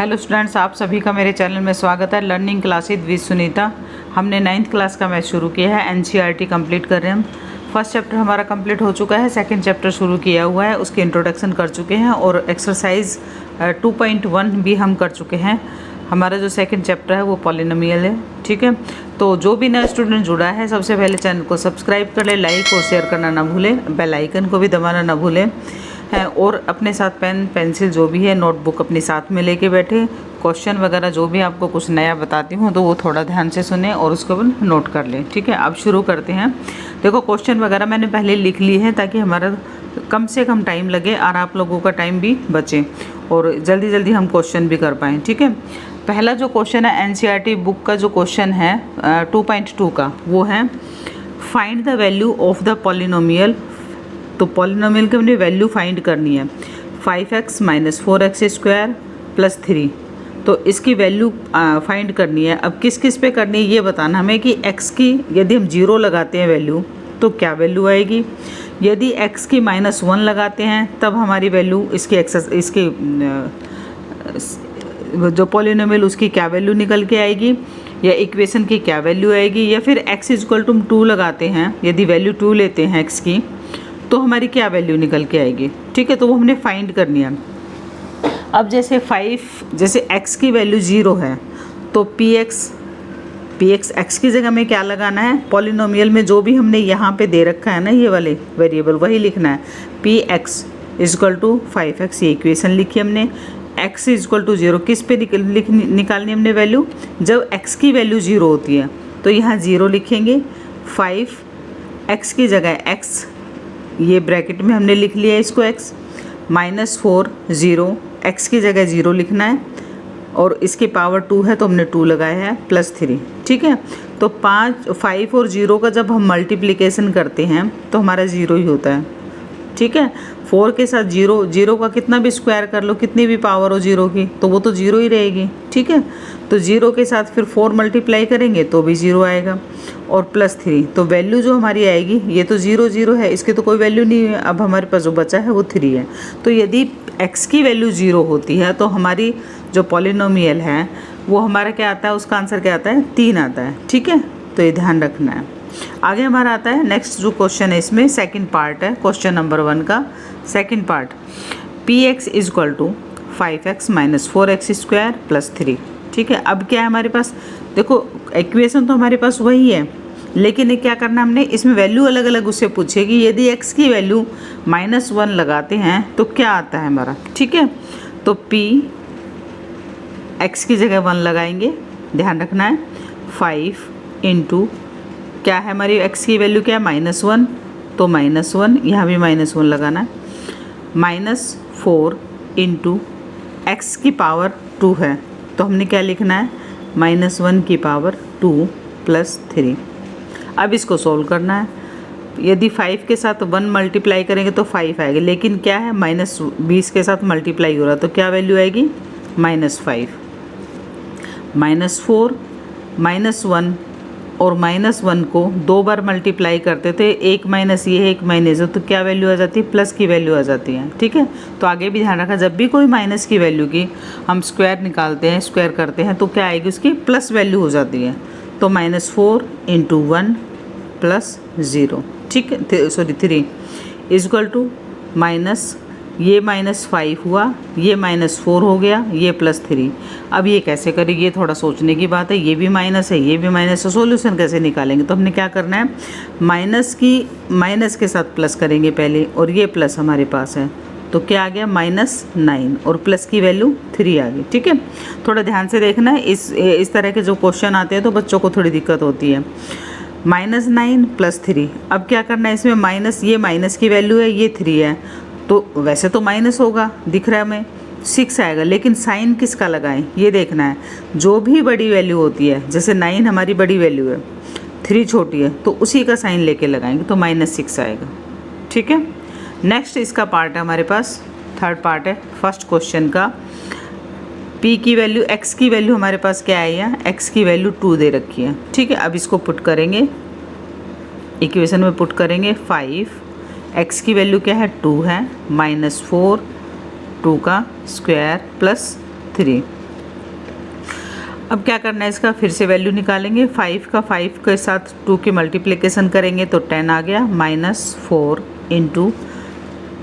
Hello students, आप सभी का मेरे चैनल में स्वागत है। Learning classes with Sunita. हमने 9th क्लास का मैथ शुरू किया है। एनसीईआरटी कंप्लीट कर रहे हैं हम। फर्स्ट चैप्टर हमारा कंप्लीट हो चुका है, सेकंड चैप्टर शुरू किया हुआ है, उसकी इंट्रोडक्शन कर चुके हैं और एक्सरसाइज 2.1 भी हम कर चुके हैं। हमारा जो सेकंड चैप्टर है वो पॉलिनोमियल है। ठीक है, तो जो भी नया स्टूडेंट जुड़ा है सबसे पहले चैनल को सब्सक्राइब कर ले, लाइक और शेयर करना ना भूलें, बेल आइकन को भी दबाना ना भूलें है, और अपने साथ पेन पेंसिल जो भी है नोटबुक अपने साथ में लेके बैठे। क्वेश्चन वगैरह जो भी आपको कुछ नया बताती हूँ तो वो थोड़ा ध्यान से सुने और उसको नोट कर लें। ठीक है, अब शुरू करते हैं। देखो, क्वेश्चन वगैरह मैंने पहले लिख लिए हैं ताकि हमारा कम से कम टाइम लगे और आप लोगों का टाइम भी बचे और जल्दी जल्दी हम क्वेश्चन भी कर पाएँ। ठीक है, पहला जो क्वेश्चन है एनसीईआरटी बुक का जो क्वेश्चन है 2.2 का, वो है find the value of the polynomial. तो पॉलिनोमियल की हमने वैल्यू फाइंड करनी है 5x - 4x² + 3। तो इसकी वैल्यू फाइंड करनी है। अब किस किस पे करनी है ये बताना हमें कि x की यदि हम 0 लगाते हैं वैल्यू तो क्या वैल्यू आएगी, यदि x की -1 लगाते हैं तब हमारी वैल्यू इसकी जो पॉलिनोमियल उसकी क्या वैल्यू निकल के आएगी, या इक्वेशन की क्या वैल्यू आएगी, या फिर x = 2 लगाते हैं, यदि वैल्यू 2 लेते हैं x की तो हमारी क्या वैल्यू निकल के आएगी। ठीक है, तो वो हमने फाइंड करनी है। अब जैसे x की वैल्यू 0 है तो px x की जगह में क्या लगाना है, पॉलिनोमियल में जो भी हमने यहाँ पे दे रखा है ना ये वाले वेरिएबल वही लिखना है। px = 5x, ये इक्वेशन लिखी हमने। x = 0 किस पे निकालनी हमने वैल्यू, जब x की वैल्यू 0 होती है तो यहाँ 0 लिखेंगे। 5x की जगह x, ये ब्रैकेट में हमने लिख लिया इसको x, -4 0, x की जगह 0 लिखना है और इसकी पावर 2 है तो हमने 2 लगाया है +3। ठीक है, तो 5 और 0 का जब हम मल्टीप्लिकेशन करते हैं तो हमारा 0 ही होता है। ठीक है, 4 के साथ 0 का कितना भी स्क्वायर कर लो, कितनी भी पावर हो 0 की तो वो तो 0 ही रहेगी। ठीक है, तो 0 के साथ फिर 4 मल्टीप्लाई करेंगे तो भी 0 आएगा और +3, तो वैल्यू जो हमारी आएगी, ये तो 0 है, इसकी तो कोई वैल्यू नहीं है। अब हमारे पास जो बचा है वो 3 है। तो यदि x की वैल्यू 0 होती है तो हमारी जो पॉलिनोमियल है वो हमारा क्या आता है, उसका आंसर क्या आता है, 3 आता है। ठीक है, तो ये ध्यान रखना है। आगे हमारा आता है नेक्स्ट जो क्वेश्चन है, इसमें सेकंड पार्ट है क्वेश्चन नंबर 1 का second part. px = 5x - 4x² + 3। ठीक है, अब क्या है हमारे पास, देखो इक्वेशन तो हमारे पास वही है, लेकिन ये क्या करना हमने, इसमें वैल्यू अलग अलग उससे पूछेगी। यदि x की वैल्यू -1 लगाते हैं तो क्या आता है हमारा। ठीक है, तो p x की जगह 1 लगाएंगे, ध्यान रखना है। 5 × क्या है हमारी x की वैल्यू, क्या है -1, तो -1 यहाँ भी -1 लगाना है। -4 × x की पावर 2 है तो हमने क्या लिखना है, -1 की पावर 2 + 3। अब इसको सोल्व करना है। यदि 5 के साथ 1 मल्टीप्लाई करेंगे तो 5 आएगा, लेकिन क्या है -20 के साथ मल्टीप्लाई हो रहा है तो क्या वैल्यू आएगी, -5। -4 -1 और -1 को 2 बार मल्टीप्लाई करते थे, एक माइनस ये है एक माइनस, तो क्या वैल्यू आ जाती है, प्लस की वैल्यू आ जाती है। ठीक है, तो आगे भी ध्यान रखा, जब भी कोई माइनस की वैल्यू की हम स्क्वायर निकालते हैं, स्क्वायर करते हैं तो क्या आएगी, उसकी प्लस वैल्यू हो जाती है। तो -4 × 1 + 0, ठीक है, सॉरी 3 = ये -5 हुआ, ये -4 हो गया, ये +3। अब ये कैसे करें, ये थोड़ा सोचने की बात है। ये भी माइनस है, ये भी माइनस है, सॉल्यूशन कैसे निकालेंगे, तो हमने क्या करना है, माइनस के साथ प्लस करेंगे पहले, और ये प्लस हमारे पास है तो क्या आ गया, -9 और प्लस की वैल्यू 3 आ गई। ठीक है, थोड़ा ध्यान से देखना है, इस तरह के जो क्वेश्चन आते हैं तो बच्चों को थोड़ी दिक्कत होती है। -9 + 3, अब क्या करना है इसमें, ये माइनस की वैल्यू है, ये 3 है, तो वैसे तो माइनस होगा, दिख रहा है हमें 6 आएगा, लेकिन साइन किसका लगाएं ये देखना है। जो भी बड़ी वैल्यू होती है, जैसे 9 हमारी बड़ी वैल्यू है, 3 छोटी है, तो उसी का साइन लेके लगाएंगे तो -6 आएगा। ठीक है, नेक्स्ट इसका पार्ट है हमारे पास, थर्ड पार्ट है फर्स्ट क्वेश्चन का। p की वैल्यू, x की वैल्यू हमारे पास क्या आई है, x की वैल्यू 2 दे रखी है। ठीक है, अब इसको पुट करेंगे, इक्वेशन में पुट करेंगे। 5, x की वैल्यू क्या है, 2 है, -4 2 का स्क्वायर + 3। अब क्या करना है इसका, फिर से वैल्यू निकालेंगे। 5 का 5 के साथ 2 की मल्टीप्लिकेशन करेंगे तो 10 आ गया, -4 इंटू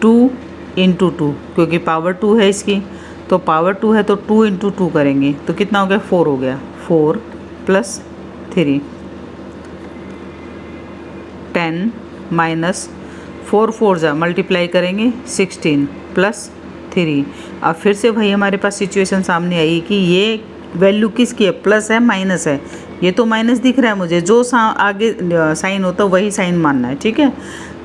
2 इंटू 2, क्योंकि पावर 2 है इसकी, तो पावर 2 है तो 2 इंटू 2 करेंगे तो कितना हो गया, 4 हो गया। 4 + 3, 10 माइनस 4 4 जा मल्टीप्लाई करेंगे 16 + 3। अब फिर से वही हमारे पास सिचुएशन सामने आई कि ये वैल्यू किसकी है, प्लस है माइनस है। ये तो माइनस दिख रहा है मुझे, जो आगे साइन होता है वही साइन मानना है, ठीक है।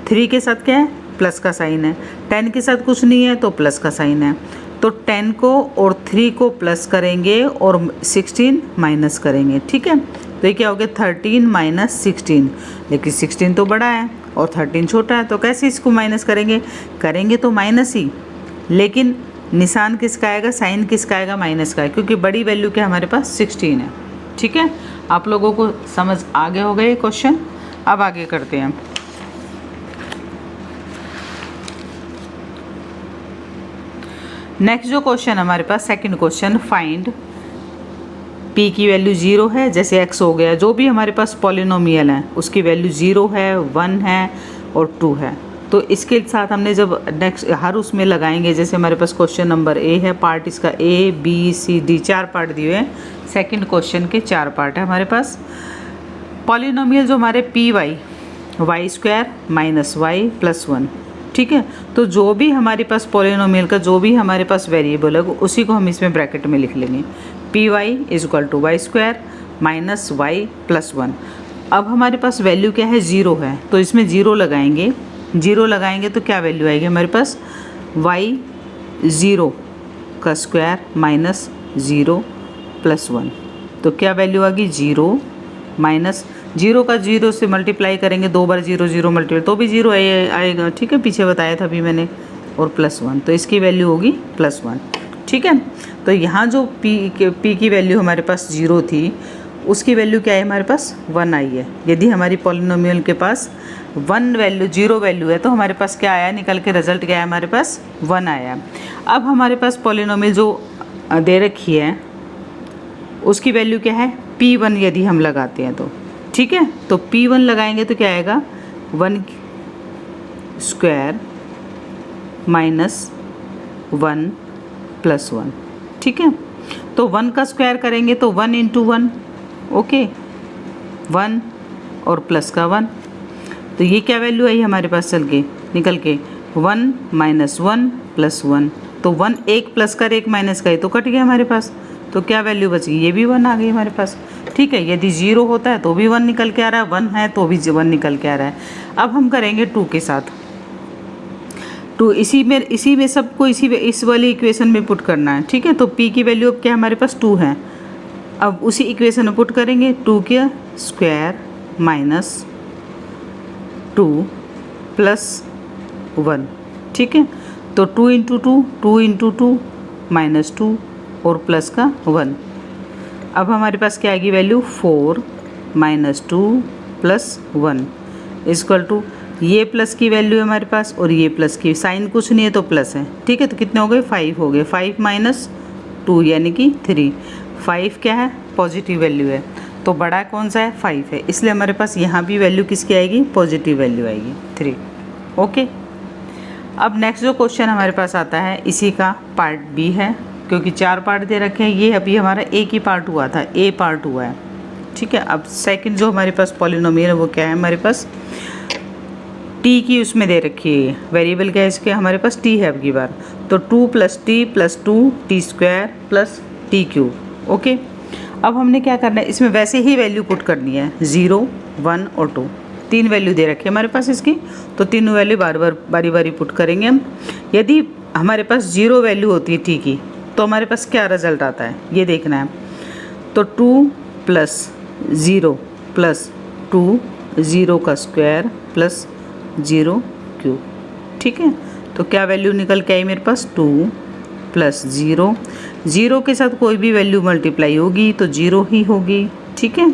3 के साथ क्या है, प्लस का साइन है। 10 के साथ कुछ नहीं है तो प्लस का साइन है। तो 10 को और 3 को प्लस करेंगे और 16 माइनस करेंगे, ठीक है। तो ये क्या हो गया, 13 माइनस 16, लेकिन 16 तो बड़ा है और 13 छोटा है, तो कैसे इसको माइनस करेंगे, करेंगे तो माइनस ही, लेकिन निशान किसका आएगा, साइन किसका आएगा, माइनस का है, क्योंकि बड़ी वैल्यू क्या हमारे पास 16 है, ठीक है। आप लोगों को समझ आगे हो गए क्वेश्चन। अब आगे करते हैं। नेक्स्ट जो क्वेश्चन हमारे पास सेकंड क्वेश्चन, फाइंड p की वैल्यू 0 है, जैसे x हो गया, जो भी हमारे पास पॉलिनोमियल है उसकी वैल्यू 0 है, 1 है और 2 है। तो इसके साथ हमने जब नेक्स्ट हर उसमें लगाएंगे, जैसे हमारे पास क्वेश्चन नंबर ए है, पार्ट इसका A B C D 4 part दिए हैं, सेकंड क्वेश्चन के 4 पार्ट है हमारे पास। पॉलिनोमियल जो हमारे P Y Y square minus Y plus 1, ठीक है। तो जो भी हमारे पास पॉलिनोमियल का जो भी हमारे पास वेरिएबल है उसी को हम इसमें ब्रैकेट में लिख लेंगे, P Y is equal to Y square minus Y plus 1। अब हमारे पास वैल्यू क्या है, 0 है, तो इसमें 0 लगाएंगे। 0 लगाएंगे तो क्या वैल्यू आएगी हमारे पास, वाई 0 का स्क्वायर माइनस 0 प्लस 1। तो क्या वैल्यू आ गई, 0 माइनस 0 का 0 से मल्टीप्लाई करेंगे, 2 बार 0 0 मल्टीप्लाई तो भी 0 आएगा, ठीक है, पीछे बताया था अभी मैंने, और प्लस 1, तो इसकी वैल्यू होगी प्लस 1, ठीक है। तो यहाँ जो p की वैल्यू हमारे पास 0 थी उसकी वैल्यू क्या है, हमारे पास 1 आई है। यदि हमारी पॉलिनोमियल के पास 1 वैल्यू 0 वैल्यू है तो हमारे पास क्या आया, निकल के रिजल्ट क्या है, हमारे पास 1 आया। अब हमारे पास पॉलिनोमियल जो दे रखी है उसकी वैल्यू क्या है, p1 यदि हम लगाते हैं तो, ठीक है। तो p1 लगाएंगे तो क्या आएगा, 1 स्क्वायर माइनस 1 प्लस 1, ठीक है। तो 1 का स्क्वायर करेंगे तो 1 इंटू 1, ओके, 1 और प्लस का 1, तो ये क्या वैल्यू आई हमारे पास चल के निकल के 1 माइनस 1 प्लस 1। तो 1 एक प्लस का 1 माइनस का, तो कट गया हमारे पास, तो क्या वैल्यू बची, ये भी 1 आ गई हमारे पास, ठीक है। यदि 0 होता है तो भी 1 निकल के आ रहा है, 1 है तो भी 1 निकल के आ रहा है। अब हम करेंगे 2 के साथ, 2 इसी में सबको इस वाली इक्वेशन में पुट करना है, ठीक है। तो p की वैल्यू अब क्या हमारे पास 2 है, अब उसी इक्वेशन में पुट करेंगे, 2 के स्क्वायर माइनस 2 प्लस 1, ठीक है। तो 2 इंटू 2 2 इंटू 2 माइनस 2 और प्लस का 1। अब हमारे पास क्या आएगी value, 4 minus 2 plus 1 equal to, ये प्लस की वैल्यू है हमारे पास और ये प्लस की, साइन कुछ नहीं है तो प्लस है, ठीक है। तो कितने हो गए, 5 हो गए, 5 माइनस 2 यानी कि 3। 5 क्या है, पॉजिटिव वैल्यू है, तो बड़ा कौन सा है, 5 है, इसलिए हमारे पास यहाँ भी वैल्यू किसकी आएगी, पॉजिटिव वैल्यू आएगी 3, ओके। अब नेक्स्ट जो क्वेश्चन हमारे पास आता है इसी का पार्ट बी है, क्योंकि 4 पार्ट दे रखे हैं, ये अभी हमारा एक ही पार्ट हुआ था, ए पार्ट हुआ है, ठीक है। अब सेकंड जो हमारे पास पॉलिनोमियल है वो क्या है, हमारे पास टी की उसमें दे रखी है, वेरिएबल क्या है इसके, हमारे पास टी है अब की बार, तो 2 + t + 2 t square plus T cube, okay. अब हमने क्या करना है, इसमें वैसे ही वैल्यू पुट करनी है, 0 1 और 2, 3 वैल्यू दे रखी है हमारे पास इसकी, तो तीनों वैल्यू बारी बारी पुट करेंगे हम। यदि हमारे पास 0 वैल्यू होती है टी की तो हमारे पास क्या रिजल्ट आता है ये देखना है। तो 2 + 0 + 2 0 का स्क्वायर प्लस 0 क्यूब, ठीक है। तो क्या वैल्यू निकल के आई मेरे पास, 2 + 0, 0 के साथ कोई भी वैल्यू मल्टीप्लाई होगी तो 0 ही होगी, ठीक है।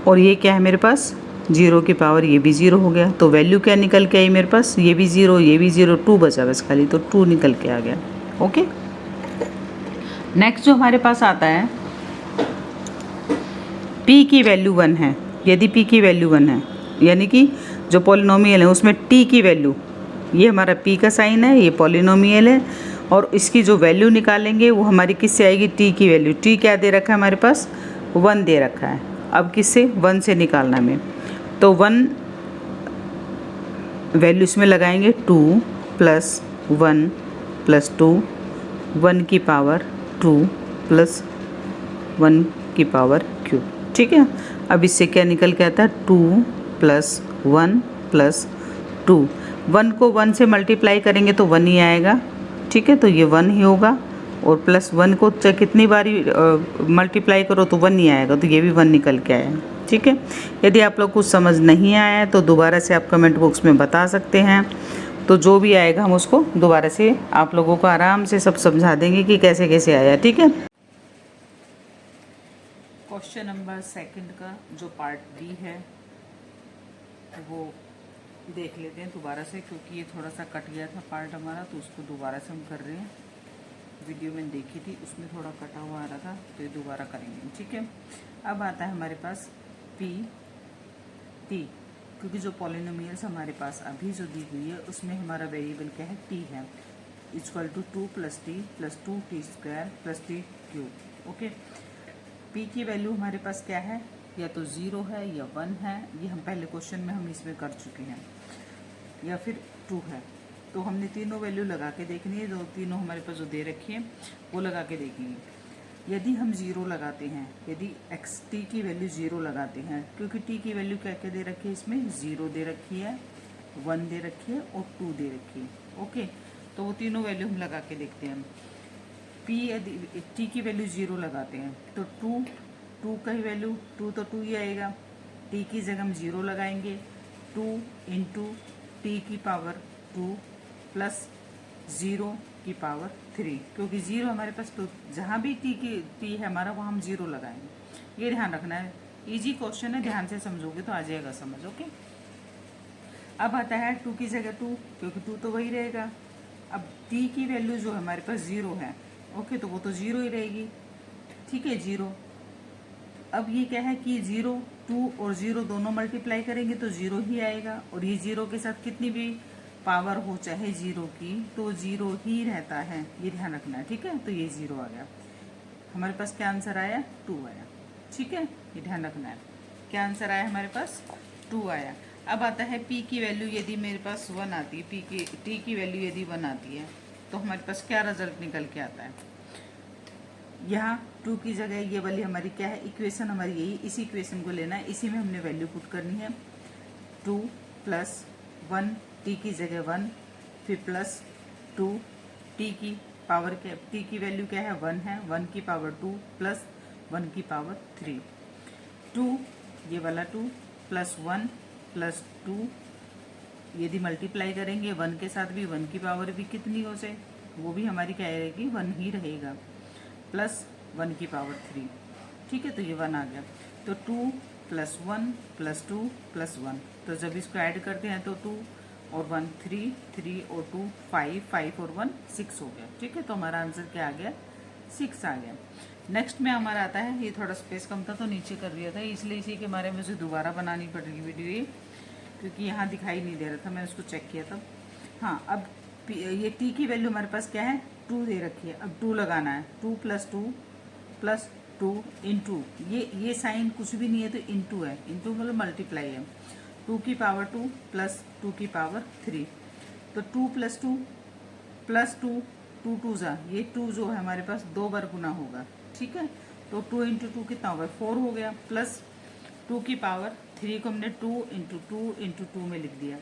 और ये क्या है मेरे पास, 0 की पावर, ये भी 0 हो गया, तो वैल्यू क्या निकल के आई मेरे पास, ये भी 0 ये भी 0, 2 बचा बस खाली, तो 2 निकल के आ गया, ओके। नेक्स्ट जो हमारे पास आता है, p की वैल्यू 1 है। यदि p की वैल्यू 1 है, यानी कि जो पॉलिनोमियल है उसमें t की वैल्यू, ये हमारा p का साइन है, ये पॉलिनोमियल है, और इसकी जो वैल्यू निकालेंगे वो हमारी किससे आएगी, t की वैल्यू। t क्या दे रखा है हमारे पास, 1 दे रखा है। अब किससे, 1 से निकालना हमें, तो 1 वैल्यू इसमें लगाएंगे, 2 प्लस 1 प्लस 2, 1 की पावर 2 प्लस 1 की पावर क्यूब। ठीक है, अब इससे क्या निकल के आता है, 2 प्लस 1 प्लस 2। 1 को 1 से मल्टीप्लाई करेंगे तो 1 ही आएगा। ठीक है, तो ये 1 ही होगा, और प्लस 1 को चाहे कितनी बारी मल्टीप्लाई करो तो 1 ही आएगा, तो ये भी 1 निकल के आया। ठीक है, यदि आप लोग कुछ समझ नहीं आया है तो दोबारा से आप कमेंट बॉक्स में बता सकते हैं, तो जो भी आएगा हम उसको दोबारा से आप लोगों को आराम से सब समझा देंगे कि कैसे कैसे आया। ठीक है, क्वेश्चन नंबर 2 का जो पार्ट बी है वो देख लेते हैं दोबारा से, क्योंकि ये थोड़ा सा कट गया था पार्ट हमारा, तो उसको दोबारा से हम कर रहे हैं। वीडियो मैंने देखी थी उसमें थोड़ा कटा हुआ आ रहा था, तो ये दोबारा करेंगे। ठीक है, अब आता है हमारे पास p, क्योंकि जो पॉलिनोमियल्स हमारे पास अभी जो दी हुई है उसमें हमारा वेरिएबल क्या है, t है, equal to 2 plus T plus 2t square plus T cube. Okay, p की वैल्यू हमारे पास क्या है, या तो 0 है या 1 है, ये हम पहले क्वेश्चन में हम इसमें कर चुके हैं, या फिर 2 है। तो हमने तीनों वैल्यू लगा के देखनी है, जो तीनों हमारे पास जो दे रखी है वो लगा के देखेंगे। यदि हम 0 लगाते हैं, यदि x t की वैल्यू 0 लगाते हैं, क्योंकि t की वैल्यू क्या क्या दे रखी है, इसमें 0 दे रखी है, 1 दे रखी है और 2 दे रखी है। ओके, तो वो तीनों वैल्यू हम लगा के देखते हैं। p यदि t की वैल्यू 0 लगाते हैं तो 2 का ही वैल्यू 2 तो 2 ही आएगा, t की जगह हम 0 लगाएंगे, 2 इंटू टी की पावर 2 प्लस 0 की पावर 3, क्योंकि 0 हमारे पास, तो जहाँ भी t है हमारा वहाँ हम 0 लगाएंगे। ये ध्यान रखना है, इजी क्वेश्चन है, ध्यान से समझोगे तो आ जाएगा समझ। ओके, अब आता है 2 की जगह 2, क्योंकि 2 तो वही रहेगा। अब t की वैल्यू जो हमारे पास 0 है, ओके, तो वो तो 0 ही रहेगी। ठीक है, 0। अब ये क्या है कि 0, 2 और 0 दोनों मल्टीप्लाई करेंगे तो 0 ही आएगा, और ये 0 के साथ कितनी भी पावर हो चाहे 0 की, तो 0 ही रहता है, ये ध्यान रखना है। ठीक है, तो ये 0 आ गया, हमारे पास क्या आंसर आया, 2 आया। ठीक है, ये ध्यान रखना है, क्या आंसर आया हमारे पास, 2 आया। अब आता है p की वैल्यू यदि मेरे पास 1 आती है, t की वैल्यू यदि 1 आती है तो हमारे पास क्या रिजल्ट निकल के आता है। यहाँ 2 की जगह ये वाली हमारी क्या है, इक्वेशन हमारी यही, इसी इक्वेशन को लेना है, इसी में हमने वैल्यू पुट करनी है। 2 प्लस 1, t की जगह 1, फिर प्लस 2, t की पावर क्या, t की वैल्यू क्या है, 1 है, 1 की पावर 2 प्लस 1 की पावर 3, 2 ये वाला 2 प्लस 1 प्लस 2, यदि मल्टीप्लाई करेंगे 1 के साथ भी 1 की पावर भी कितनी हो जाए, वो भी हमारी क्या रहेगी, 1 ही रहेगा, प्लस 1 की पावर 3। ठीक है, तो ये 1 आ गया, तो 2 प्लस 1 प्लस 2 प्लस 1, तो जब इसको ऐड करते हैं तो 2 और 1 3, 3 और 2 5, 5 और 1 6 हो गया। ठीक है, तो हमारा आंसर क्या आ गया, 6 आ गया। नेक्स्ट में हमारा आता है, ये थोड़ा स्पेस कम था तो नीचे कर दिया था, इसलिए इसी के बारे में मुझे दोबारा बनानी पड़ रही वीडियो ये, क्योंकि यहाँ दिखाई नहीं दे रहा था, मैंने उसको चेक किया था। हाँ, अब ये t की वैल्यू हमारे पास क्या है, 2 दे रखी है, अब 2 लगाना है, 2 प्लस 2 इंटू, ये साइन कुछ भी नहीं है तो इंटू है, इंटू मतलब मल्टीप्लाई है, 2 की पावर 2 प्लस 2 की पावर 3, तो 2 प्लस 2 प्लस 2, 2 2 जा, ये 2 जो है हमारे पास 2 बार गुना होगा। ठीक है, तो 2 इंटू 2 कितना होगा, 4 हो गया, प्लस 2 की पावर 3 को हमने 2 इंटू 2 में लिख दिया,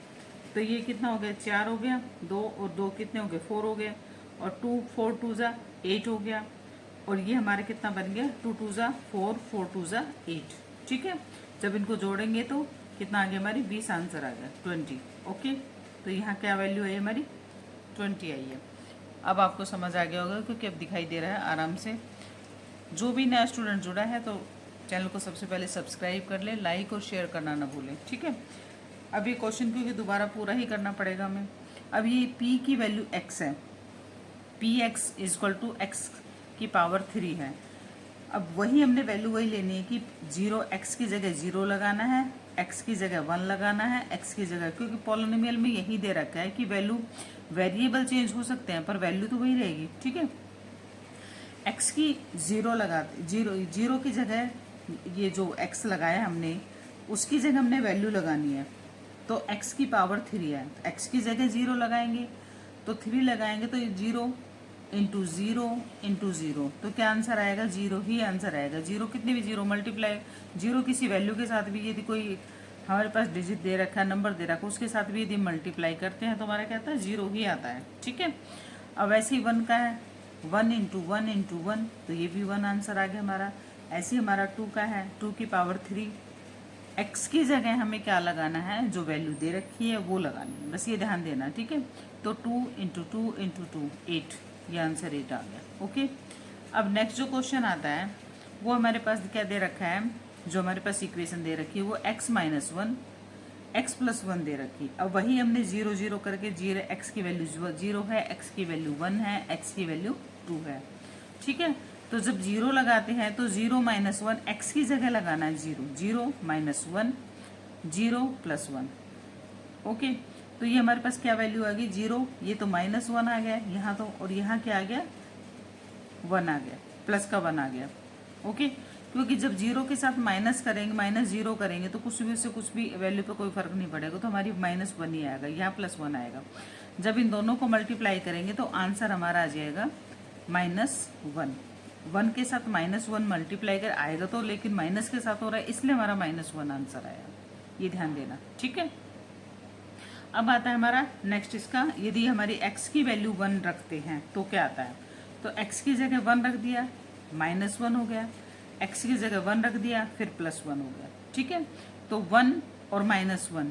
तो ये कितना हो गया, 4 हो गया, 2 और 2 कितने हो गए, 4 हो गए, और 2 4 2 जा 8 हो गया, और ये हमारे कितना बन गया, 2 2 जा 4, 4 2 जा 8। ठीक है, जब इनको जोड़ेंगे तो कितना आ गया, हमारी 20 आंसर आ गया, 20। ओके, तो यहाँ क्या वैल्यू है हमारी, 20 आई है। अब आपको समझ आ गया होगा, क्योंकि अब दिखाई दे रहा है आराम से। जो भी नया स्टूडेंट जुड़ा है तो चैनल को सबसे पहले सब्सक्राइब कर ले, लाइक और शेयर करना ना भूलें। ठीक है, अब ये क्वेश्चन क्योंकि दोबारा पूरा ही करना पड़ेगा हमें। अब ये p की वैल्यू x है, px इजक्वल टू x की पावर 3 है। अब वही हमने वैल्यू वही लेनी है कि 0 x की जगह 0 लगाना है, x की जगह 1 लगाना है, x की जगह, क्योंकि पॉलिनोमियल में यही दे रखा है कि वैल्यू वेरिएबल चेंज हो सकते हैं पर वैल्यू तो वही रहेगी। ठीक है, x की 0 लगाते, 0 की जगह ये जो x लगाया हमने उसकी जगह हमने वैल्यू लगानी है। तो x की पावर 3 है, x की जगह 0 लगाएंगे तो 3 लगाएंगे तो 0 इंटू 0 इंटू 0, तो क्या आंसर आएगा? 0 ही आंसर आएगा। 0 कितने भी 0 मल्टीप्लाई 0 किसी वैल्यू के साथ भी यदि कोई हमारे पास डिजिट दे रखा है, नंबर दे रखा है, उसके साथ भी यदि मल्टीप्लाई करते हैं तो हमारा क्या आता है? 0 ही आता है। ठीक है, अब ऐसे ही 1 का है, 1 इंटू 1 इंटू 1, तो ये भी 1 आंसर आ गया हमारा। ऐसे ही हमारा 2 का है, 2 की पावर 3, x की जगह हमें क्या लगाना है? जो वैल्यू दे रखी है वो लगानी है, बस ये ध्यान देना। ठीक है, तो 2 इंटू 2 इंटू 2 8, ये आंसर 8 आ गया। ओके, अब नेक्स्ट जो क्वेश्चन आता है वो हमारे पास क्या दे रखा है? जो हमारे पास इक्वेशन दे रखी है वो x माइनस 1 x प्लस 1 दे रखी। अब वही हमने 0 0 करके 0 x की वैल्यू 0 है, x की वैल्यू 1 है, x की वैल्यू 2 है। ठीक है, तो जब 0 लगाते हैं तो 0 माइनस 1 x की जगह लगाना है 0, 0 माइनस 1 0 प्लस 1। ओके, तो ये हमारे पास क्या वैल्यू आ गई? 0, ये तो माइनस 1 आ गया यहाँ तो, और यहाँ क्या आ गया? 1 आ गया, प्लस का 1 आ गया। ओके, क्योंकि जब 0 के साथ माइनस करेंगे, माइनस 0 करेंगे तो कुछ भी से कुछ भी वैल्यू पे कोई फर्क नहीं पड़ेगा, तो हमारी माइनस 1 ही आएगा, यहाँ प्लस 1 आएगा। जब इन दोनों को मल्टीप्लाई करेंगे तो आंसर हमारा आ जाएगा -1। 1 के साथ -1 मल्टीप्लाई कर आएगा तो, लेकिन माइनस के साथ हो रहा है इसलिए हमारा -1 आंसर आया, ये ध्यान देना। ठीक है, अब आता है हमारा नेक्स्ट इसका, यदि हमारी x की वैल्यू 1 रखते हैं तो क्या आता है? तो x की जगह 1 रख दिया, -1 हो गया, x की जगह 1 रख दिया, फिर +1 हो गया। ठीक है, तो 1 और -1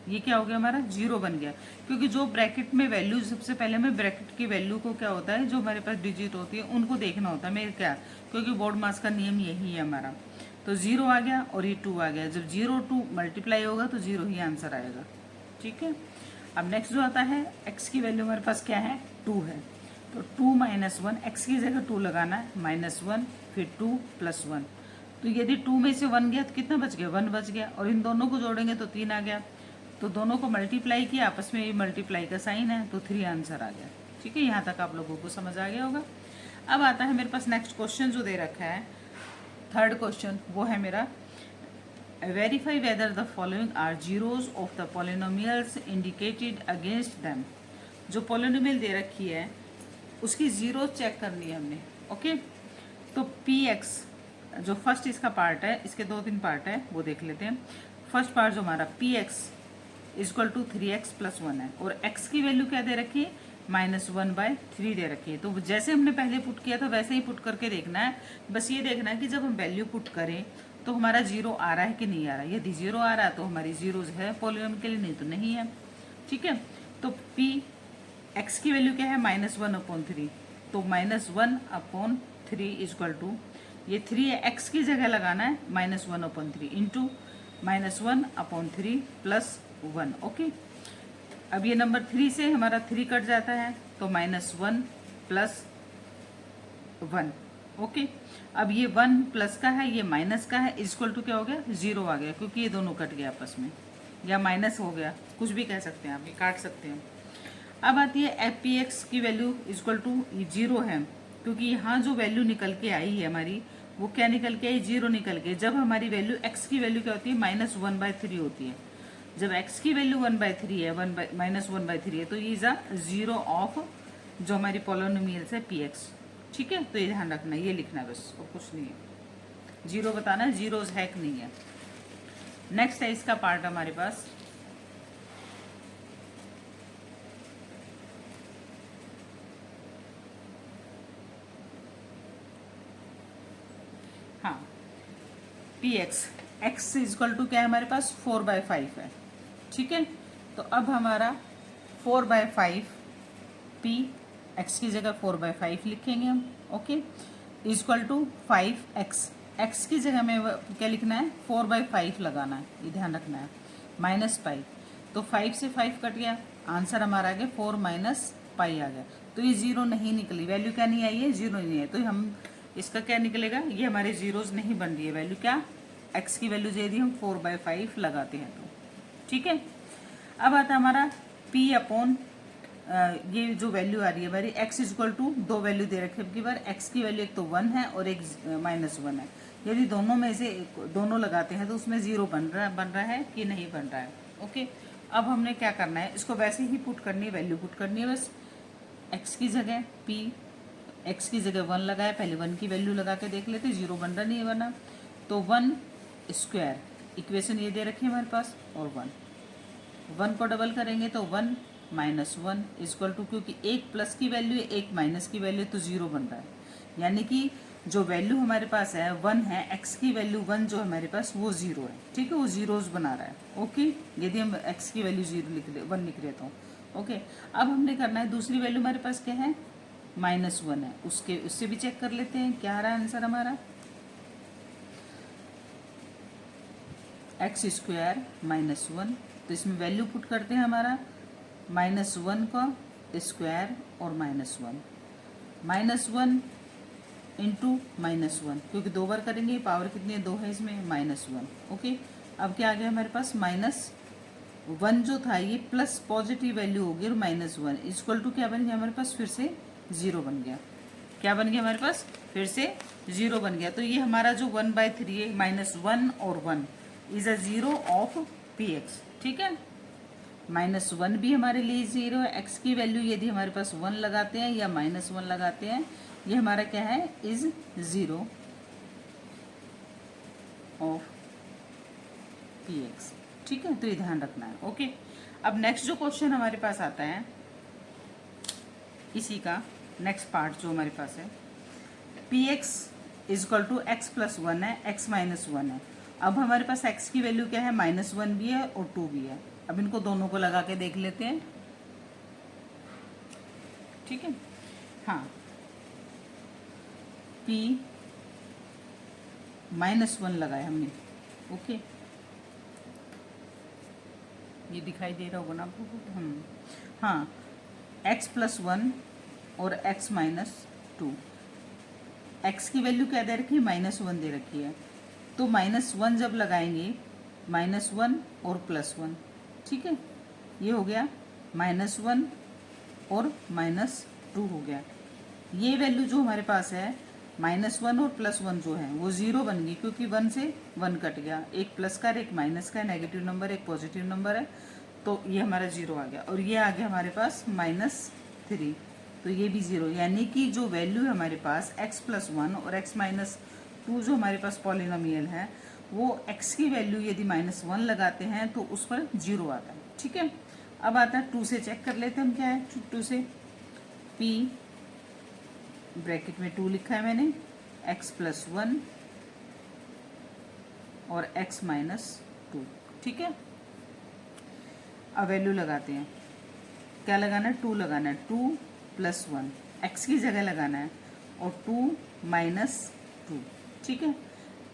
ये क्या हो गया? हमारा 0 बन गया, क्योंकि जो ब्रैकेट में वैल्यू, सबसे पहले हमें ब्रैकेट की वैल्यू को क्या होता है, जो हमारे पास डिजिट होती है उनको देखना होता है। मेरे क्या, क्योंकि बोर्ड मास का नियम यही है हमारा। तो 0 आ गया और ये 2 आ गया, जब 0 2 मल्टीप्लाई होगा तो 0 ही आंसर आएगा। ठीक है, अब नेक्स्ट जो आता है, x की वैल्यू हमारे पास क्या है? 2 है, तो 2 माइनस 1, x की जगह 2 लगाना है, -1 फिर 2 प्लस 1, तो यदि 2 में से 1 गया तो कितना बच गया? 1 बच गया, और इन दोनों को जोड़ेंगे तो 3 आ गया, तो दोनों को मल्टीप्लाई किया, आपस में ये मल्टीप्लाई का साइन है, तो 3 आंसर आ गया। ठीक है, यहाँ तक आप लोगों को समझ आ गया होगा। अब आता है मेरे पास नेक्स्ट क्वेश्चन जो दे रखा है, थर्ड क्वेश्चन, वो है मेरा verify whether the following are zeros of the polynomials indicated against them। जो polynomial दे रखी है उसकी जीरो चेक करनी है हमने। ओके, तो px जो फर्स्ट इसका पार्ट है, इसके 2-3 पार्ट है वो देख लेते हैं। फर्स्ट पार्ट जो हमारा px equal to 3x plus 1 है, और x की वैल्यू क्या दे रखी है? -1/3 दे रखी है। तो जैसे हमने पहले पुट किया था वैसे ही पुट करके देखना है। बस ये देखना है कि जब हम वैल्यू पुट करें तो हमारा 0 आ रहा है कि नहीं आ रहा है। यदि 0 आ रहा है तो हमारी जीरोज है पॉलिनोमियल के लिए, नहीं तो नहीं है। ठीक है, तो p x की वैल्यू क्या है? -1/3, तो -1/3 इक्वल टू, ये 3 है, x की जगह लगाना है -1/3 इंटू -1/3 प्लस 1। ओके, अब ये नंबर 3 से हमारा 3 कट जाता है तो -1 प्लस 1। ओके, अब ये 1 प्लस का है, ये माइनस का है, इक्वल टू क्या हो गया? 0 आ गया, क्योंकि ये दोनों कट गया आपस में, या माइनस हो गया, कुछ भी कह सकते हैं आप, ये काट सकते हैं। अब आती है px की वैल्यू इक्वल टू 0 है, क्योंकि यहाँ जो वैल्यू निकल के आई है हमारी, वो क्या निकल के आई? 0 निकल के। जब हमारी वैल्यू x की वैल्यू क्या होती है? -1/3 होती है। जब x की वैल्यू 1/3 है, -1/3 है, तो ये इज अ 0 ऑफ जो हमारी पॉलिनोमियल्स है px। ठीक है, तो ये ध्यान रखना, ये लिखना है बस, और कुछ नहीं है। 0 बताना है, जीरोज है कि नहीं है। नेक्स्ट है इसका पार्ट हमारे पास, हाँ, px x इक्वल टू क्या है हमारे पास? 4/5 है। ठीक है, तो अब हमारा 4/5 p x की जगह 4/5 लिखेंगे हम। Okay, equal to 5x, x की जगह में क्या लिखना है? 4/5 लगाना है, ये ध्यान रखना है, -5, तो 5 से 5 कट गया, आंसर हमारा आ गया 4 - पाई आ गया। तो ये 0 नहीं निकली, वैल्यू क्या नहीं आई है, 0 नहीं है। तो हम इसका क्या निकलेगा, ये हमारे जीरोज नहीं बन रही है वैल्यू। क्या, x की वैल्यू दे दी हम 4/5 लगाते हैं तो ठीक है। अब आता है हमारा p अपॉन ये जो वैल्यू आ रही है हमारी x इक्वल टू, दो वैल्यू दे रखे अब की बार। x की वैल्यू एक तो 1 है और एक -1 है। यदि दोनों में से दोनों लगाते हैं तो उसमें 0 बन रहा है कि नहीं बन रहा है। ओके, अब हमने क्या करना है, इसको वैसे ही पुट करनी है, वैल्यू पुट करनी है बस। x की जगह p, x की जगह 1 लगाया, पहले 1 की वैल्यू लगा के देख लेते, 0 बन रहा नहीं है बना। तो 1 स्क्वायर, इक्वेशन ये दे रखी है हमारे पास, और 1 को डबल करेंगे तो 1 -1 इक्वल टू, क्योंकि एक प्लस की वैल्यू है एक माइनस की वैल्यू, तो 0 बन रहा है। यानी कि जो वैल्यू हमारे पास है 1 है, x की वैल्यू 1 जो हमारे पास वो 0 है। ठीक है, वो जीरोज बना रहा है। ओके, यदि हम x की वैल्यू 1 लिख रहे तो ओके। अब हमने करना है दूसरी वैल्यू हमारे पास क्या है, -1 है, उससे भी चेक कर लेते हैं क्या आ रहा है आंसर हमारा। x स्क्वायर -1, तो इसमें वैल्यू पुट करते हैं हमारा -1 का स्क्वायर और -1 इंटू -1, क्योंकि 2 बार करेंगे, पावर कितनी है, 2 है इसमें, -1। ओके, अब क्या आ गया हमारे पास, -1 जो था ये प्लस पॉजिटिव वैल्यू होगी और -1 इक्वल टू क्या बन गया हमारे पास, फिर से 0 बन गया। क्या बन गया हमारे पास, फिर से 0 बन गया। तो ये हमारा जो 1/3 है, -1 और 1 इज अ 0 ऑफ px। ठीक है, -1 भी हमारे लिए 0 है। x की वैल्यू यदि हमारे पास 1 लगाते हैं या -1 लगाते हैं, ये हमारा क्या है, इज 0 ऑफ px। ठीक है, तो ये ध्यान रखना है। ओके, अब नेक्स्ट जो क्वेश्चन हमारे पास आता है, इसी का नेक्स्ट पार्ट जो हमारे पास है, px इजक्वल टू x + 1 है, x - 1 है। अब हमारे पास x की वैल्यू क्या है, -1 भी है और 2 भी है। अब इनको दोनों को लगा के देख लेते हैं। ठीक है, हाँ, p -1 लगाया हमने। ओके, ये दिखाई दे रहा होगा ना आपको। हाँ, x + 1 और x - 2। x की वैल्यू क्या दे रखी है, -1 दे रखी है। तो -1 जब लगाएंगे, -1 और +1, ठीक है, ये हो गया -1 और -2 हो गया। ये वैल्यू जो हमारे पास है, -1 और +1 जो है वो 0 बन गई, क्योंकि 1 से 1 कट गया, एक प्लस का एक माइनस का, नेगेटिव नंबर एक पॉजिटिव नंबर है, तो ये हमारा 0 आ गया। और ये आ गया हमारे पास -3, तो ये भी 0। यानी कि जो वैल्यू है हमारे पास x + 1 और x - 2 जो हमारे पास पॉलिनोमियल है, वो x की वैल्यू यदि -1 लगाते हैं तो उस पर 0 आता है। ठीक है, अब आता है 2 से चेक कर लेते हैं हम क्या है। 2 से p ब्रैकेट में 2 लिखा है मैंने, x + 1 और x - 2। ठीक है, अब वैल्यू लगाते हैं, क्या लगाना है, 2 लगाना है, 2 + 1 x की जगह लगाना है, और 2 - 2। ठीक है,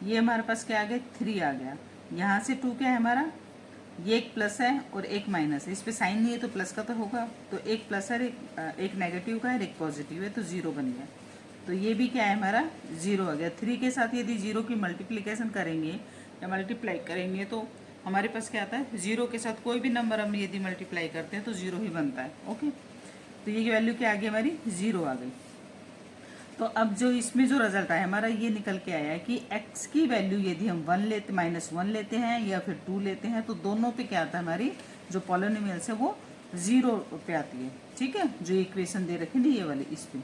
ये हमारे पास क्या आ गया, 3 आ गया। यहाँ से 2 क्या है हमारा, ये एक प्लस है और एक माइनस है, इस पर साइन नहीं है तो प्लस का तो होगा, तो एक प्लस है, एक नेगेटिव का है, एक पॉजिटिव है, तो 0 बन गया। तो ये भी क्या है हमारा, 0 आ गया। 3 के साथ यदि 0 की मल्टीप्लिकेशन करेंगे या मल्टीप्लाई करेंगे तो हमारे पास क्या आता है, 0 के साथ कोई भी नंबर हम यदि मल्टीप्लाई करते हैं तो 0 ही बनता है। ओके, तो ये वैल्यू क्या आ गई हमारी, 0 आ गई। तो अब जो इसमें जो रिजल्ट आया हमारा, ये निकल के आया है कि x की वैल्यू यदि हम 1 लेते, -1 लेते हैं या फिर 2 लेते हैं, तो दोनों पे क्या आता है, हमारी जो पॉलिनोमियल्स है वो 0 पे आती है। ठीक है, जो इक्वेशन दे रखी थी ये वाली, इस पे।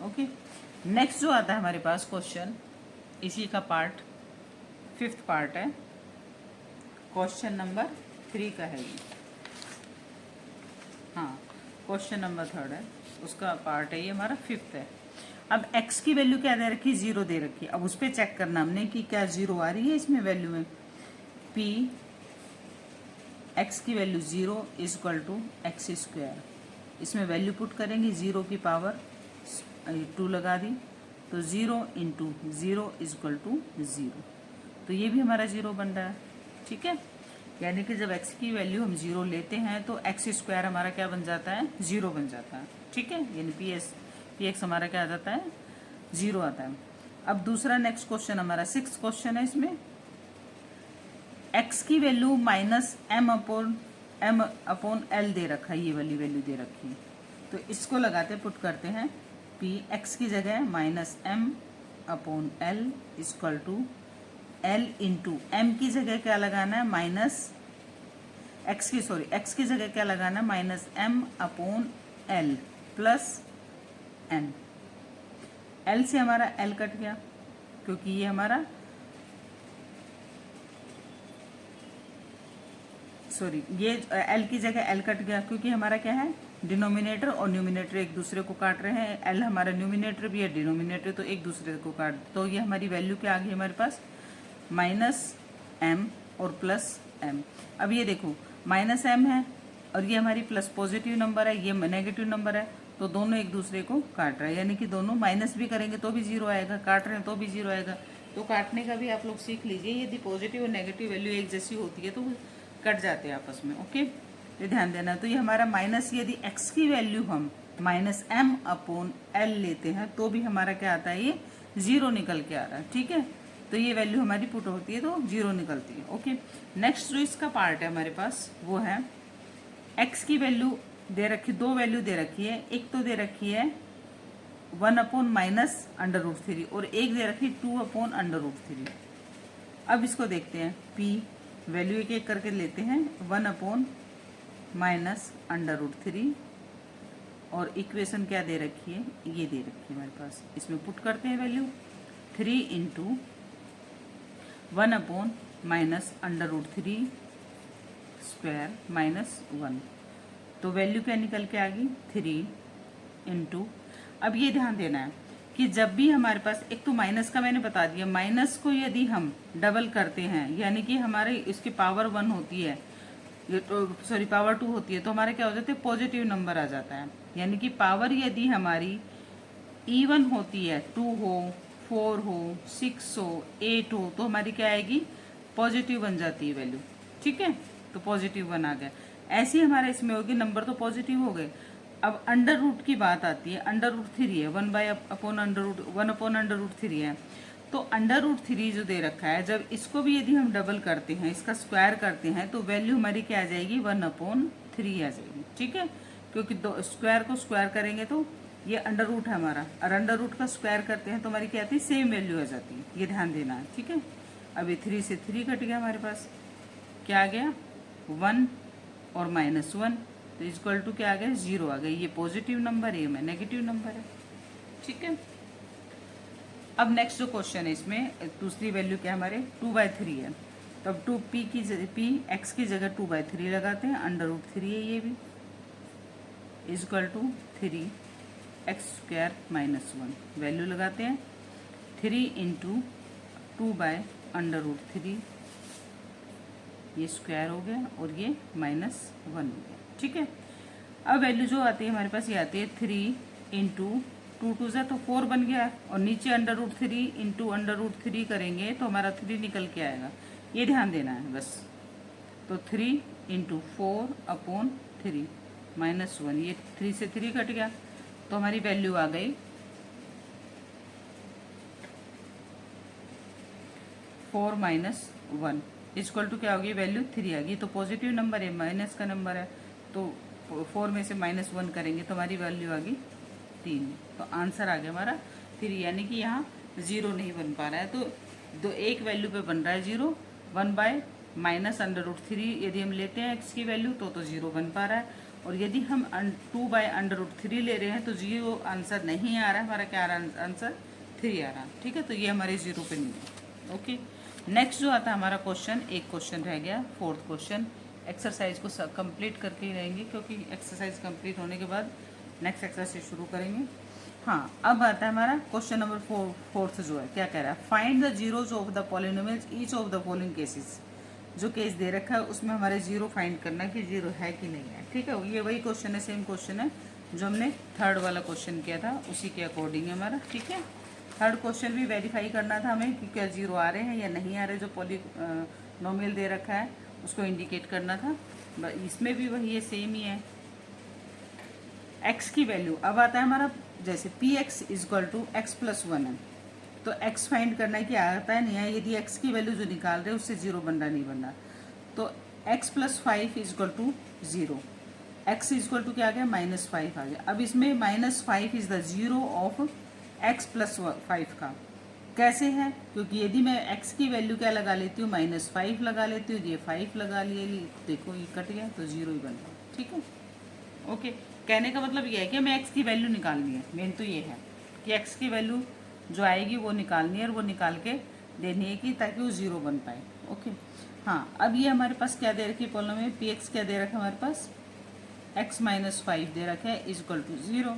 ओके, नेक्स्ट जो आता है हमारे पास क्वेश्चन, इसी का पार्ट 5th पार्ट है, क्वेश्चन नंबर 3 का है ये। हाँ, क्वेश्चन नंबर 3 है, उसका पार्ट है ये, हमारा 5th है। अब x की वैल्यू क्या दे रखी है, 0 दे रखी है। अब उस पर चेक करना हमने कि क्या 0 आ रही है इसमें वैल्यू में। p x की वैल्यू 0 = x²। इसमें वैल्यू पुट करेंगे, 0 की पावर 2 लगा दी, तो 0 × 0 = 0। तो ये भी हमारा 0 बन रहा है। ठीक है, यानी कि जब x की वैल्यू हम 0 लेते हैं तो x स्क्वायर हमारा क्या बन जाता है, 0 बन जाता है। ठीक है, यानी पी एक्स हमारा क्या आ जाता है, 0 आता है। अब दूसरा नेक्स्ट क्वेश्चन हमारा 6th क्वेश्चन है। इसमें x की वैल्यू -m/m/l दे रखा है, ये वाली वैल्यू दे रखी है। तो इसको लगाते पुट करते हैं, पी एक्स की जगह -m/l equal to l into M की जगह क्या लगाना है, एक्स की जगह क्या लगाना है, -m/l प्लस n। l से हमारा l कट गया, क्योंकि ये हमारा ये l की जगह l कट गया, क्योंकि हमारा क्या है, डिनोमिनेटर और न्यूमिनेटर एक दूसरे को काट रहे हैं। l हमारा न्यूमिनेटर भी है, डिनोमिनेटर, तो एक दूसरे को काट, तो ये हमारी वैल्यू क्या आ गई हमारे पास, -m और +m। अब ये देखो -m है और ये हमारी प्लस पॉजिटिव नंबर है, ये नेगेटिव नंबर है, तो दोनों एक दूसरे को काट रहे हैं, यानी कि दोनों माइनस भी करेंगे तो भी 0 आएगा, काट रहे हैं तो भी 0 आएगा। तो काटने का भी आप लोग सीख लीजिए, यदि पॉजिटिव और नेगेटिव वैल्यू एक जैसी होती है तो कट जाते हैं आपस में। ओके, ये ध्यान देना। तो ये हमारा माइनस, यदि x की वैल्यू हम -m/l लेते हैं तो भी हमारा क्या आता है, ये 0 निकल के आ रहा है। ठीक है, तो ये वैल्यू हमारी पुट होती है तो 0 निकलती है। ओके, नेक्स्ट जो इसका पार्ट है हमारे पास वो है x की वैल्यू दे रखी, दो वैल्यू दे रखी है। एक तो दे रखी है 1/-√3 और एक दे रखी 2/√3। अब इसको देखते हैं, p वैल्यू एक एक करके लेते हैं, 1/-√3 और इक्वेशन क्या दे रखी है, ये दे रखी है हमारे पास। इसमें पुट करते हैं वैल्यू 3 इंटू 1/-√3 स्क्वायर -1, तो वैल्यू क्या निकल के आ गई, 3 इंटू। अब ये ध्यान देना है कि जब भी हमारे पास, एक तो माइनस का मैंने बता दिया, माइनस को यदि हम डबल करते हैं, यानी कि हमारे इसकी पावर 1 होती है, पावर 2 होती है, तो हमारे क्या हो जाते हैं, पॉजिटिव नंबर आ जाता है। यानी कि पावर यदि हमारी इवन होती है, 2 हो, 4 हो, 6 हो, 8 हो, तो हमारी क्या आएगी, पॉजिटिव बन जाती है वैल्यू। ठीक है, तो पॉजिटिव 1 आ गया। ऐसे ही हमारा इसमें होगी, नंबर तो पॉजिटिव हो गए। अब अंडर रूट की बात आती है, √3 है, 1/√3 है, तो √3 जो दे रखा है, जब इसको भी यदि हम डबल करते हैं, इसका स्क्वायर करते हैं, तो वैल्यू हमारी क्या आ जाएगी, 1/3 आ जाएगी। ठीक है, क्योंकि दो स्क्वायर को स्क्वायर करेंगे तो ये अंडर रूट है हमारा, और अंडर रूट का स्क्वायर करते हैं तो हमारी क्या आती है, सेम वैल्यू आ जाती है। ये ध्यान देना है। ठीक है, अब ये 3 से 3 कट गया, हमारे पास क्या आ गया, 1 और -1, तो इक्वल टू क्या आ गया, 0 आ गया। ये पॉजिटिव नंबर है, ये नेगेटिव नंबर है। ठीक है, अब नेक्स्ट जो क्वेश्चन है, इसमें दूसरी वैल्यू क्या हमारे 2/3 है, तो अब x की जगह 2/3 लगाते हैं, √3 है ये भी, इक्वल टू 3x² -1, वैल्यू लगाते हैं 3 इंटू 2/√3, ये स्क्वायर हो गया और ये -1 हो गया। ठीक है, अब वैल्यू जो आती है हमारे पास, ये आती है 3 इंटू 2 2 से तो 4 बन गया, और नीचे √3 इंटू √3 करेंगे तो हमारा 3 निकल के आएगा। ये ध्यान देना है बस। तो 3 इंटू 4/3 -1, ये 3 से 3 कट गया, तो हमारी वैल्यू आ गई 4 - 1 इक्वल टू क्या होगी, वैल्यू 3 आ गई। तो पॉजिटिव नंबर है, माइनस का नंबर है, तो 4 में से -1 करेंगे तो हमारी वैल्यू आ गई 3, तो आंसर आ गया हमारा 3। यानी कि यहाँ 0 नहीं बन पा रहा है, तो एक वैल्यू पे बन रहा है 0, 1/-√3 यदि हम लेते हैं x की वैल्यू तो 0 बन पा रहा है, और यदि हम 2/√3 ले रहे हैं तो 0 आंसर नहीं आ रहा है, हमारा क्या आ रहा है, आंसर 3 आ रहा है। ठीक है, तो ये हमारे 0 पे नहीं है। ओके, नेक्स्ट जो आता है हमारा क्वेश्चन, एक क्वेश्चन रह गया, 4th क्वेश्चन। एक्सरसाइज को कंप्लीट करके ही रहेंगे, क्योंकि एक्सरसाइज कंप्लीट होने के बाद नेक्स्ट एक्सरसाइज शुरू करेंगे। हाँ, अब आता है हमारा क्वेश्चन नंबर 4th जो है, क्या कह रहा है, find the zeros of the polynomials each of the following cases. जो केस दे रखा है उसमें हमारे 0 फाइंड करना है कि 0 है कि नहीं है। ठीक है, ये वही क्वेश्चन है, सेम क्वेश्चन है जो हमने 3rd वाला क्वेश्चन किया था, उसी के अकॉर्डिंग है हमारा। ठीक है, 3rd क्वेश्चन भी वेरीफाई करना था हमें कि क्या 0 आ रहे हैं या नहीं आ रहे, जो पॉलिनोमियल दे रखा है, उसको इंडिकेट करना था। इसमें भी वही है, सेम ही है। x की वैल्यू अब आता है हमारा, जैसे P X is equal to X plus one है, तो x फाइंड करना है कि आता है नहीं है। यदि x की वैल्यू जो निकाल रहे हैं उससे जीरो बन रहा नहीं बन रहा, तो x plus five is equal to zero, x is equal to क्या आ गया -5 आ गया। अब इसमें -5 is the zero of x plus 5 का। कैसे है, क्योंकि यदि मैं x की वैल्यू क्या लगा लेती हूँ -5 लगा लेती हूँ, ये 5 लगा लिए, देखो ये कट गया तो जीरो ही बन रहा। ठीक है, ओके। कहने का मतलब ये है कि हमें x की वैल्यू निकालनी है। मेन तो ये है कि x की वैल्यू जो आएगी वो निकालनी है, और वो निकाल के देनी है कि ताकि वो जीरो बन पाए। ओके, हाँ। अब ये हमारे पास क्या दे रखी है प्रॉब्लम में, पी एक्स क्या दे रखा है हमारे पास, x माइनस 5 दे रखा है इजक्वल टू जीरो।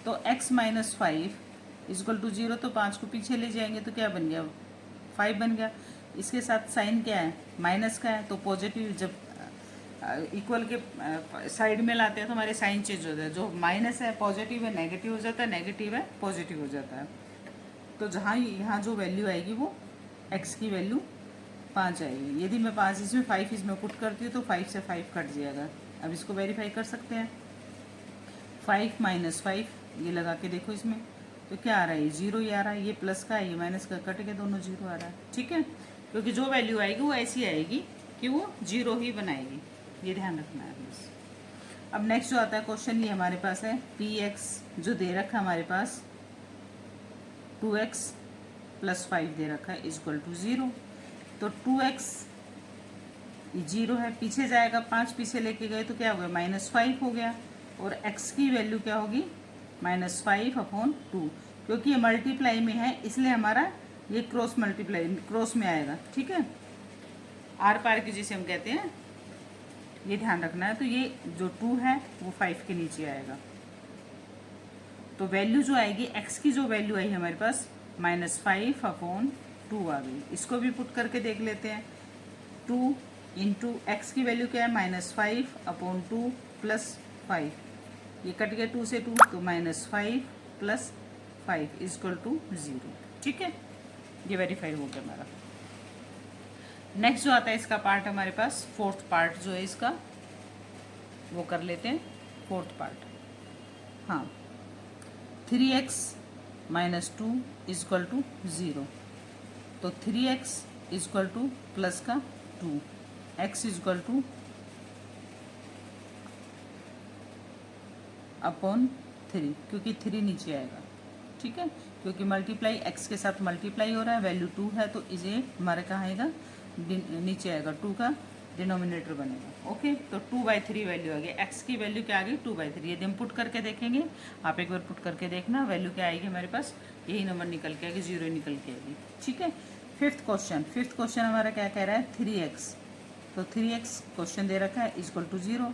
तो x minus 5 is equal to zero, तो 5 को पीछे ले जाएंगे तो क्या बन गया 5 बन गया। इसके साथ साइन क्या है, माइनस का है, तो पॉजिटिव जब इक्वल के साइड में लाते हैं तो हमारे साइन चेंज हो जाता है। जो माइनस है पॉजिटिव है नेगेटिव हो जाता है, नेगेटिव है पॉजिटिव हो जाता है। तो जहाँ यहाँ जो वैल्यू आएगी वो x की वैल्यू 5 आएगी। यदि मैं 5 इसमें 5 इसमें पुट करती हूँ तो 5 से 5 कट जाएगा। अब इसको वेरीफाई कर सकते हैं, 5 माइनस 5 ये लगा के देखो इसमें, तो क्या आ रहा है, जीरो ही आ रहा है। ये प्लस का है ये माइनस का, कट के दोनों जीरो आ रहा है। ठीक है, क्योंकि जो वैल्यू आएगी वो ऐसी आएगी कि वो जीरो ही बनाएगी, ये ध्यान रखना है बस। अब नेक्स्ट जो आता है क्वेश्चन, ये हमारे पास है पी एक्स जो दे रखा है हमारे पास 2x प्लस 5 दे रखा है इजक्वल टू जीरो। तो 2x जीरो है, पीछे जाएगा 5 पीछे लेके गए तो क्या हो गया -5 हो गया, और x की वैल्यू क्या होगी -5/2। क्योंकि ये मल्टीप्लाई में है इसलिए हमारा ये क्रॉस मल्टीप्लाई क्रॉस में आएगा। ठीक है, आर पार की जिसे हम कहते हैं, ये ध्यान रखना है। तो ये जो 2 है वो 5 के नीचे आएगा, तो वैल्यू जो आएगी x की जो वैल्यू आई हमारे पास -5/2 आ गई। इसको भी पुट करके देख लेते हैं, 2 इंटू एक्स की वैल्यू क्या है -5/2 प्लस 5, ये कट गया 2 से 2 तो -5 प्लस 5 इजक्वल टू 0। ठीक है, ये वेरीफाई हो गया हमारा। नेक्स्ट जो आता है इसका पार्ट हमारे पास, फोर्थ पार्ट जो है इसका वो कर लेते हैं। फोर्थ पार्ट, हाँ, 3x माइनस 2 इजक्वल टू 0, तो 3x इजक्वल टू प्लस का 2, x इजक्वल टू अपॉन 3, क्योंकि 3 नीचे आएगा। ठीक है, क्योंकि मल्टीप्लाई x के साथ मल्टीप्लाई हो रहा है, वैल्यू 2 है तो इसे हमारे कहाँ आएगा, नीचे आएगा, 2 का डिनोमिनेटर बनेगा। ओके, तो 2/3 वैल्यू आ गई, x की वैल्यू क्या आ गई 2/3। यदि हम पुट करके देखेंगे, आप एक बार पुट करके देखना, वैल्यू क्या आएगी हमारे पास, यही नंबर निकल के आएगी, 0 निकल के आएगी। ठीक है, फिफ्थ क्वेश्चन हमारा क्या कह रहा है 3x, तो 3x क्वेश्चन दे रखा है इजक्वल टू 0,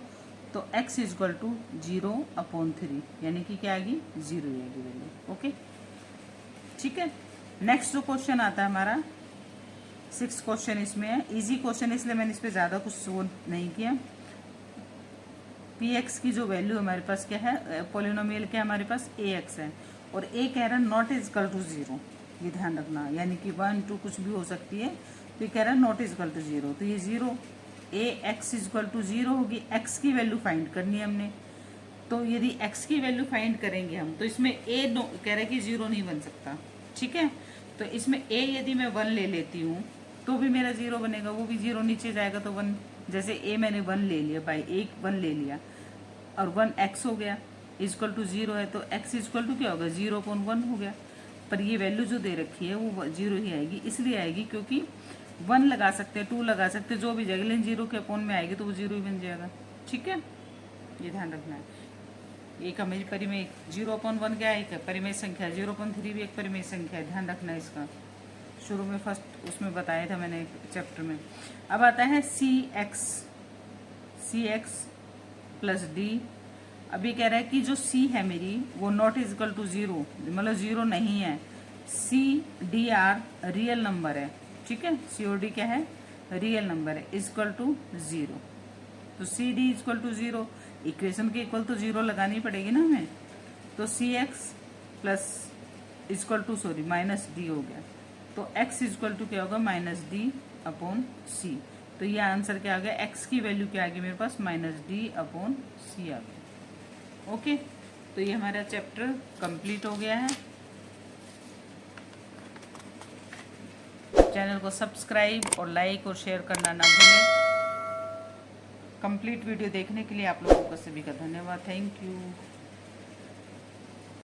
तो x इजक्वल टू 0/3, यानी कि क्या आएगी 0 आएगी वैल्यू। ओके, ठीक है। नेक्स्ट जो क्वेश्चन आता है हमारा 6th क्वेश्चन, इसमें है इजी क्वेश्चन इसलिए मैंने इस पर ज़्यादा कुछ वो नहीं किया। पी एक्स की जो वैल्यू हमारे पास क्या है, पोलिनोमियल क्या है हमारे पास ax है, और a कह रहा है नॉट इजकल टू 0, ये ध्यान रखना, यानी कि 1 2 कुछ भी हो सकती है, तो ये कह रहा है नॉट इजकल टू 0, तो ये 0 ax इजकल टू 0 होगी। x की वैल्यू फाइंड करनी है हमने, तो यदि x की वैल्यू फाइंड करेंगे हम, तो इसमें a कह रहा है कि 0 नहीं बन सकता। ठीक है, तो इसमें a यदि मैं 1 ले लेती हूँ तो भी मेरा 0 बनेगा, वो भी 0 नीचे जाएगा तो 1, जैसे a मैंने 1 ले लिया, बाई 1 ले लिया और 1x हो गया इजक्वल टू 0 है, तो x इजक्वल टू क्या होगा 0/1 हो गया। पर ये वैल्यू जो दे रखी है वो 0 ही आएगी, इसलिए आएगी क्योंकि 1 लगा सकते हैं, 2 लगा सकते हैं, जो भी जाएगा, लेकिन 0 के अपॉन में आएगी तो वो 0 ही बन जाएगा। ठीक है, ये ध्यान रखना है। एक हमें परिमेय 0/1 क्या है, एक परिमेय संख्या, 0/3 भी एक परिमेय संख्या है, ध्यान रखना है इसका, शुरू में फर्स्ट उसमें बताया था मैंने चैप्टर में। अब आता है सी एक्स प्लस डी। अभी कह रहा है कि जो c है मेरी वो नॉट इजकल टू 0, मतलब 0 नहीं है, c d are real number है। ठीक है, सी और डी क्या है, रियल नंबर है, इजकल टू 0, तो c d equal to 0, equation के इक्वल तो 0 लगानी पड़ेगी ना हमें, तो c x plus equal to minus d हो गया, तो x इजक्वल टू क्या होगा -d/c। तो ये आंसर क्या आ गया, x की वैल्यू क्या आ गई मेरे पास -d/c आ गई। ओके, तो ये हमारा चैप्टर कंप्लीट हो गया है। चैनल को सब्सक्राइब और लाइक और शेयर करना ना भूलें। कंप्लीट वीडियो देखने के लिए आप लोगों का सभी का धन्यवाद। Thank you.